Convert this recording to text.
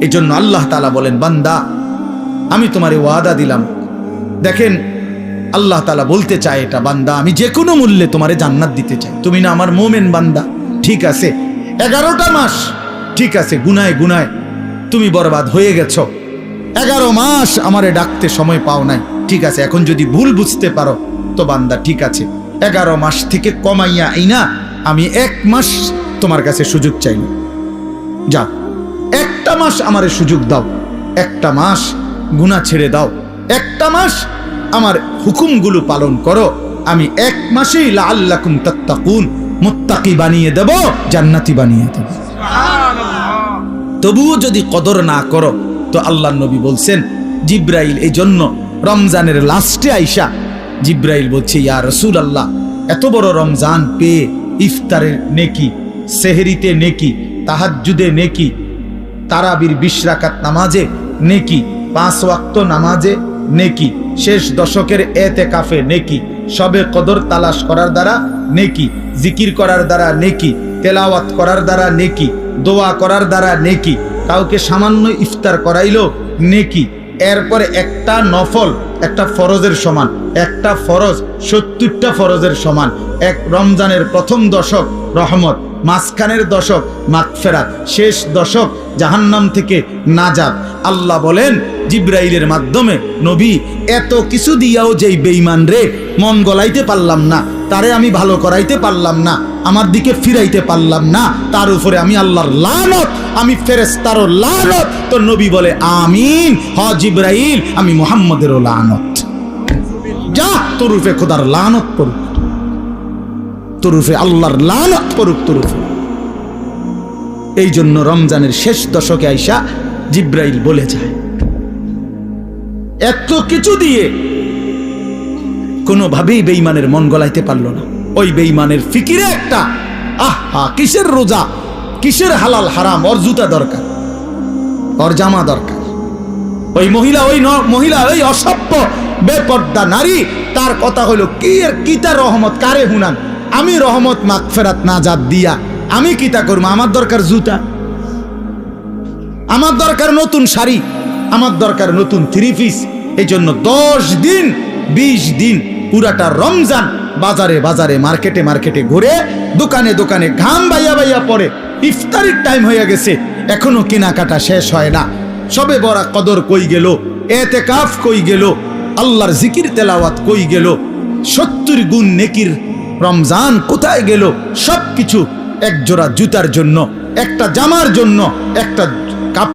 এই জন্য আল্লাহ তাআলা বলেন, বান্দা আমি তোমারে ওয়াদা দিলাম। দেখেন আল্লাহ তাআলা বলতে চায় এটা, বান্দা আমি যে কোনো মূল্যে তোমারে জান্নাত দিতে চাই। তুমি না আমার মোমেন বান্দা, ঠিক আছে 11টা মাস ঠিক আছে গুনায় গুনায় তুমি বরবাদ হয়ে গেছো, 11 মাস আমারে ডাকতে সময় পাও নাই, ঠিক আছে এখন যদি ভুল বুঝতে পারো তো বান্দা ঠিক আছে 11 মাস থেকে কমাইয়া আইনা আমি 1 মাস তোমার কাছে সুযোগ চাই, যাও 1টা মাস আমারে সুযোগ দাও, 1টা মাস গুনাহ ছেড়ে দাও, 1টা মাস আমার হুকুমগুলো পালন করো, আমি 1 মাসেই লাআল্লাকুম তাত্তাকুন মুত্তাকি বানিয়ে দেব, জান্নাতি বানিয়ে দেব। তবুও যদি কদর না করো তো আল্লাহর নবী বলছেন, জিব্রাইল এই জন্য রমজানের লাস্টে আইসা জিব্রাইল বলছে, ইয়া রাসূলুল্লাহ এত বড় রমজান পেয়ে ইফতারের নেকি, সেহরিতে নেকি, তাহাজ্জুদে নেকি, তারাবির 20 রাকাত নামাজে নেকি, 5 ওয়াক্ত নামাজে নেকি, শেষ দশকের এতেকাফে নেকি, সবে কদর তালাশ করার দ্বারা নেকি, জিকির করার দ্বারা নেকি, তেলাওয়াত করার দ্বারা নেকি, দোয়া করার দ্বারা নেকি, কাউকে সামান্য ইফতার করাইলো নেকি, এরপরে একটা নফল একটা ফরজের সমান, একটা ফরজ 70টা ফরজের সমান, এক রমজানের প্রথম দশক রহমত, মাঝখানের দশক মাগফিরাত, শেষ দশক জাহান্নাম থেকে নাজাত। আল্লাহ বলেন জিব্রাইলের মাধ্যমে, নবী এত কিছু দিয়াও যেই বেঈমান রে মন গলাইতে পারলাম না, তারে আমি ভালো করাইতে পারলাম না, আমার দিকে ফিরাইতে পারলাম না, তার উপরে আমি আল্লাহর লানত, আমি ফেরেশতারও লানত। তো নবী বলে আমিন, হ জিব্রাইল আমি মুহাম্মদেরও লানত, যা তোর উপরে খোদার লানত পড়ুক, তোর উপরে আল্লাহর লানত পড়ুক তোর উপরে। এই জন্য রমজানের শেষ দশকে আইসা জিব্রাইল বলে যায়, এত কিছু দিয়ে কোনোভাবেই বেঈমানের মন গলাইতে পারলো না। ওই বেঈমানের ফিকিরে একটা, আহা কিসের রোজা, কিসের হালাল হারাম, ওর জুতা দরকার, ওর জামা দরকার। ওই মহিলা ওই অসভ্য বেপর্দা নারী, তার কথা হলো কি এর কিতা রহমত কারে হুনান, আমি রহমত মাগফিরাত নাজাত দিয়া আমি কিতা করবো, আমার দরকার জুতা, আমার দরকার নতুন শাড়ি, আমার দরকার নতুন 3 পিস। এই জন্য 10 দিন 20 দিন পুরাটা রমজান বাজারে বাজারে মার্কেটে মার্কেটে ঘুরে, দোকানে দোকানে ঘাম বাইয়া বাইয়া পড়ে, ইফতারির টাইম হয়ে গেছে এখনো কেনাকাটা শেষ হয় না, সবে বড় কদর কই গেল, এতেকাফ কই গেল, আল্লাহর জিকির তেলাওয়াত কই গেল, 70 গুণ নেকির রমজান কোথায় গেল, সবকিছু এক জোড়া জুতার জন্য, একটা জামার জন্য, একটা